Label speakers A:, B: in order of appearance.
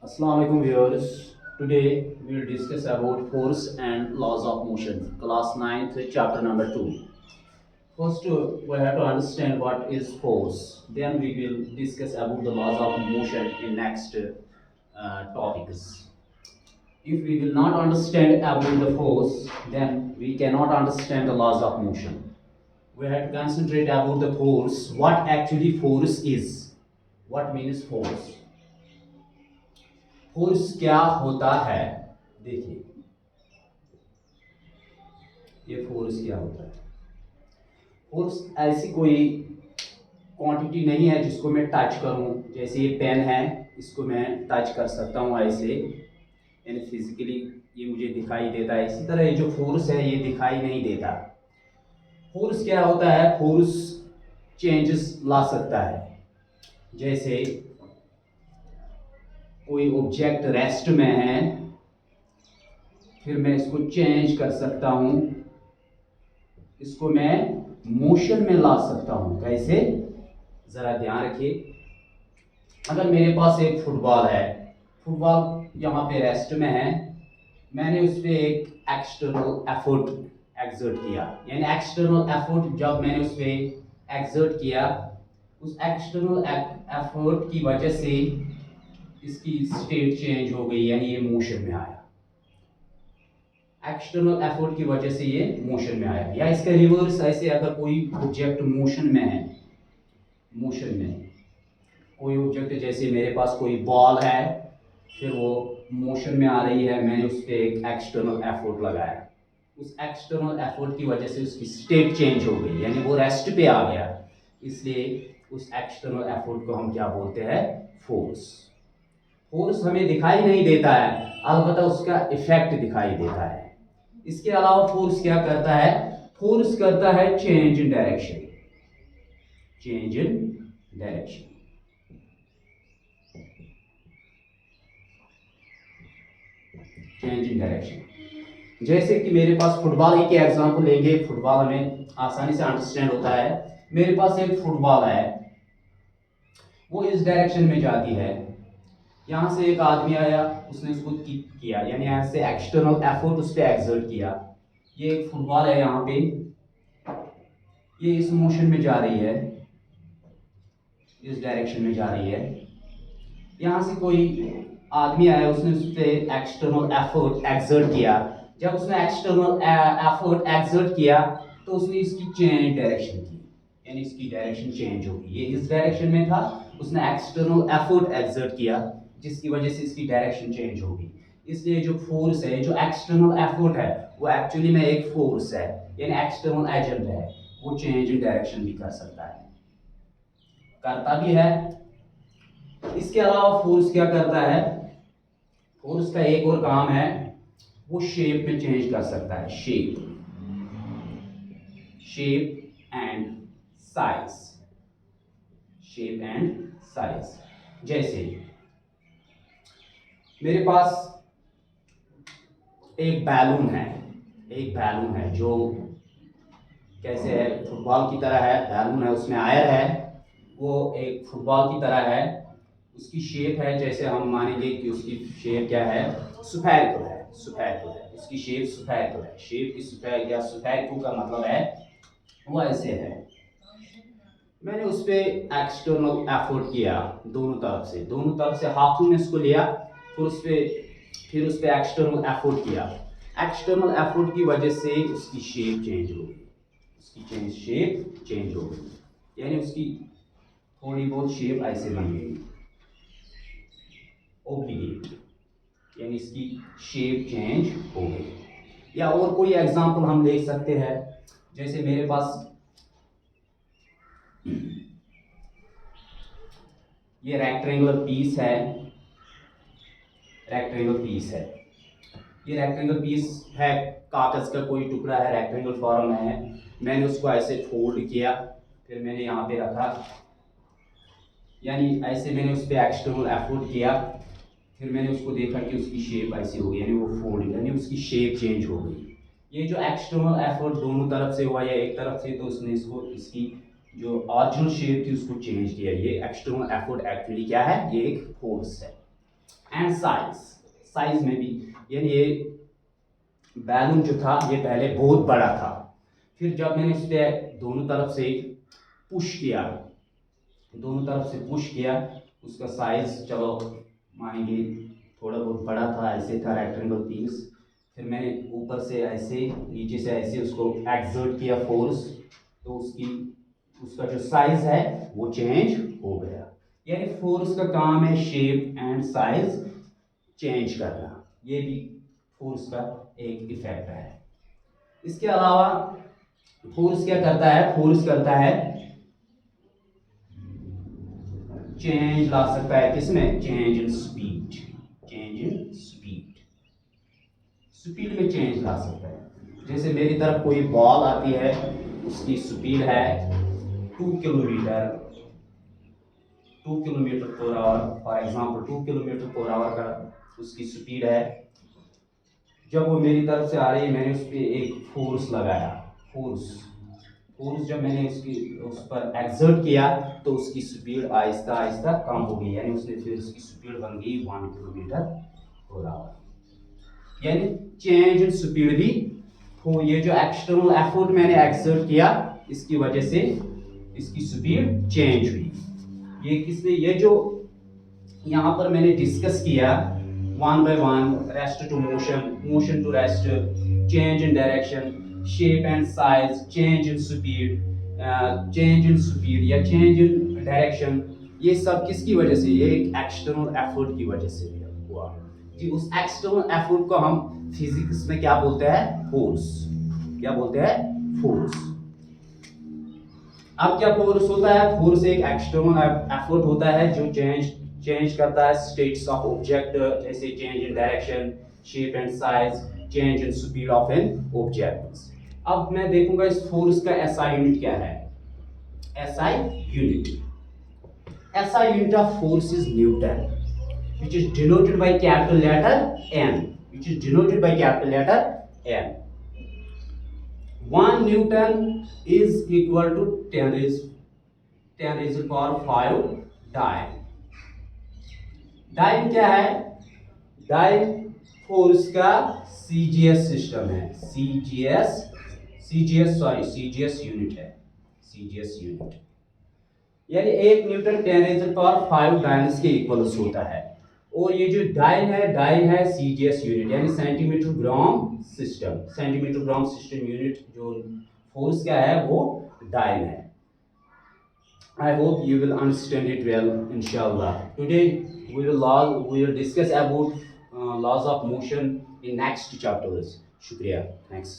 A: Assalamu alaikum viewers. Today we will discuss about force and laws of motion. Class 9th, chapter number 2. First, we have to understand what is force. Then we will discuss about the laws of motion in next topics. If we will not understand about the force, then we cannot understand the laws of motion. We have to concentrate about the force. What actually force is? What means force? Force क्या होता है? देखिए, ये force क्या होता है? Force ऐसी कोई क्वांटिटी नहीं है जिसको मैं टच करूं। जैसे ये पेन है, इसको मैं टच कर सकता हूं ऐसे, यानी फिजिकली ये मुझे दिखाई देता है। इसी तरह ये जो फोर्स है ये दिखाई नहीं देता। फोर्स क्या होता है? फोर्स चेंजेस ला सकता है। जैसे कोई ऑब्जेक्ट रेस्ट में है, फिर मैं इसको चेंज कर सकता हूं, इसको मैं मोशन में ला सकता हूं। कैसे? जरा ध्यान रखिए। अगर मेरे पास एक फुटबॉल है, फुटबॉल यहाँ पे रेस्ट में है, मैंने उस पर एक एक्सटर्नल एफर्ट एक्सर्ट किया, यानी एक्सटर्नल एफर्ट जब मैंने उस पर एक्सर्ट किया, उस एक्सटर्नल एफर्ट की वजह से इसकी स्टेट चेंज हो गई, यानी ये मोशन में आया। एक्सटर्नल एफर्ट की वजह से ये मोशन में आया। या इसका रिवर्स, ऐसे अगर कोई ऑब्जेक्ट मोशन में है, मोशन में कोई ऑब्जेक्ट, जैसे मेरे पास कोई बॉल है, फिर वो मोशन में आ रही है, मैंने उस पर एक एक्सटर्नल एफर्ट लगाया, उस एक्सटर्नल एफर्ट की वजह से उसकी स्टेट चेंज हो गई, यानी वो रेस्ट पे आ गया। इसलिए उस एक्सटर्नल एफर्ट को हम क्या बोलते हैं? फोर्स। फोर्स हमें दिखाई नहीं देता है, अलबत्ता उसका इफेक्ट दिखाई देता है। इसके अलावा फोर्स क्या करता है? फोर्स करता है change in direction. Change in direction. Change in direction. जैसे कि मेरे पास फुटबॉल ही के एग्जांपल लेंगे, फुटबॉल हमें आसानी से अंडरस्टैंड होता है। मेरे पास एक फुटबॉल है, वो इस डायरेक्शन में जाती है। यहाँ से एक आदमी आया, उसने उसको किक किया, यानी यहाँ से एक्सटर्नल एफर्ट उस पर एक्सर्ट किया। ये एक फुटबॉल है, यहाँ पे ये इस मोशन में जा रही है, इस डायरेक्शन में जा रही है। यहाँ से कोई आदमी आया, उसने उस पर एक्सटर्नल एफर्ट एक्सर्ट किया। जब उसने एक्सटर्नल एफर्ट एक्सर्ट किया तो उसने इसकी चेंज डायरेक्शन की, यानी इसकी डायरेक्शन चेंज होगी। ये इस डायरेक्शन में था, उसने एक्सटर्नल एफर्ट एक्सर्ट किया, जिसकी वजह से इसकी डायरेक्शन चेंज होगी। इसलिए जो फोर्स है, जो एक्सटर्नल एफर्ट है, वो एक्चुअली में एक फोर्स है, यानी एक्सटर्नल एजेंट है। वो चेंज इन डायरेक्शन भी कर सकता है, करता भी है। इसके अलावा फोर्स क्या करता है? फोर्स का एक और काम है, वो शेप में चेंज कर सकता है। Shape and size. Shape and size. जैसे मेरे पास एक बैलून है जो कैसे है? फुटबॉल की तरह है। बैलून है, उसमें आयर है, वो एक फुटबॉल की तरह है। उसकी शेप है, जैसे हम मानेंगे कि उसकी शेप क्या है? स्फेरिकल है। इसकी शेप स्फेरिकल है। शेप की स्फेरिकल का मतलब है वो ऐसे है। मैंने उस पर एक्सटर्नल एफर्ट किया, दोनों तरफ से हाथों में इसको लिया, फिर उस पर एक्सटर्नल एफर्ट किया। एक्सटर्नल एफर्ट की वजह से उसकी शेप चेंज हो गई, शेप चेंज हो गई, यानी उसकी थोड़ी बहुत शेप ऐसे बन गई, ओब्लिगेट, यानी इसकी शेप चेंज हो गई। या और कोई एग्जांपल हम ले सकते हैं, जैसे मेरे पास ये रेक्टेंगुलर पीस है। ये रेक्टेंगल पीस है, कागज का कोई टुकड़ा है, रेक्टेंगल फॉर्म में है। मैंने उसको ऐसे फोल्ड किया, फिर मैंने यहाँ पे रखा, यानी ऐसे मैंने उस पर एक्सटर्नल एफर्ट किया, फिर मैंने उसको देखा कि उसकी शेप ऐसी हो गई, यानी वो फोल्ड, यानी उसकी शेप चेंज हो गई। ये जो एक्सटर्नल एफर्ट दोनों तरफ से हुआ या एक तरफ से, तो उसने इसको इसकी जो ऑरिजिनल शेप थी उसको चेंज किया। ये एक्सटर्नल एफर्ट एक्चुअली क्या है, ये एक फोर्स है। एंड साइज, साइज में भी, यानी ये बैलून जो था ये पहले बहुत बड़ा था, फिर जब मैंने इस पर दोनों तरफ से पुश किया, दोनों तरफ से पुश किया, उसका साइज चलो मानेंगे थोड़ा बहुत बड़ा था, ऐसे था रेक्टेंगल पीस। फिर मैंने ऊपर से ऐसे, नीचे से ऐसे उसको एक्सर्ट किया फोर्स, तो उसका जो साइज है वो चेंज हो गया। यानी फोर्स का काम है शेप एंड साइज चेंज करना, ये भी फोर्स का एक इफेक्ट है। इसके अलावा फोर्स क्या करता है, फोर्स करता है चेंज ला सकता है, किसमें, change in speed, change in speed, speed में चेंज ला सकता है। जैसे मेरी तरफ कोई बॉल आती है, उसकी स्पीड है 2 kilometre, 2 kilometre per hour, for example 2 kilometre per hour का उसकी स्पीड है। जब वो मेरी तरफ से आ रही है, मैंने उस पर एक फोर्स लगाया, फोर्स जब मैंने उस पर एक्सर्ट किया, तो उसकी स्पीड आहिस्ता आहिस्ता कम हो गई, यानी उसने फिर उसकी स्पीड बन गई 1 किलोमीटर पर आवर। यानी चेंज इन स्पीड भी हो, ये जो एक्सटर्नल एफर्ट मैंने एक्सर्ट किया, इसकी वजह से इसकी स्पीड चेंज हुई। ये किसने, ये जो यहाँ पर मैंने डिस्कस किया, one by one, rest to motion, motion to rest, change in direction, shape and size, change in speed, change in speed या चेंज इन डायरेक्शन, ये सब किसकी वजह से, ये एक एक्सटर्नल एफर्ट की वजह से हुआ जी। उस एक्सटर्नल एफर्ट को हम फिजिक्स में क्या बोलते हैं, फोर्स, क्या बोलते हैं, फोर्स। अब क्या फोर्स होता है, फोर्स एक एक्सटर्नल एफर्ट होता है जो चेंज करता है स्टेट्स ऑफ ऑब्जेक्ट, जैसे change in direction, shape and size, change in speed of an object. अब मैं देखूंगा इस फोर्स का एसआई यूनिट क्या है, SI unit, SI unit of force is Newton, which is denoted by capital letter N, which is denoted by capital letter N. 1 Newton is equal to 10 raised to power 5 dyne. Dyne क्या है, dyne force का CGS system है, CGS unit है, CGS unit. यानी 1 newton 10 raised to power 5 dynes के equals होता है। और ये जो डाइन है सीजीएस यूनिट, यानी centimetre gram system, centimetre gram system unit जो फोर्स का है वो डाइन है। I hope you will understand it well, inshallah. Today we will discuss about laws of motion in next chapters. Shukriya. Thanks.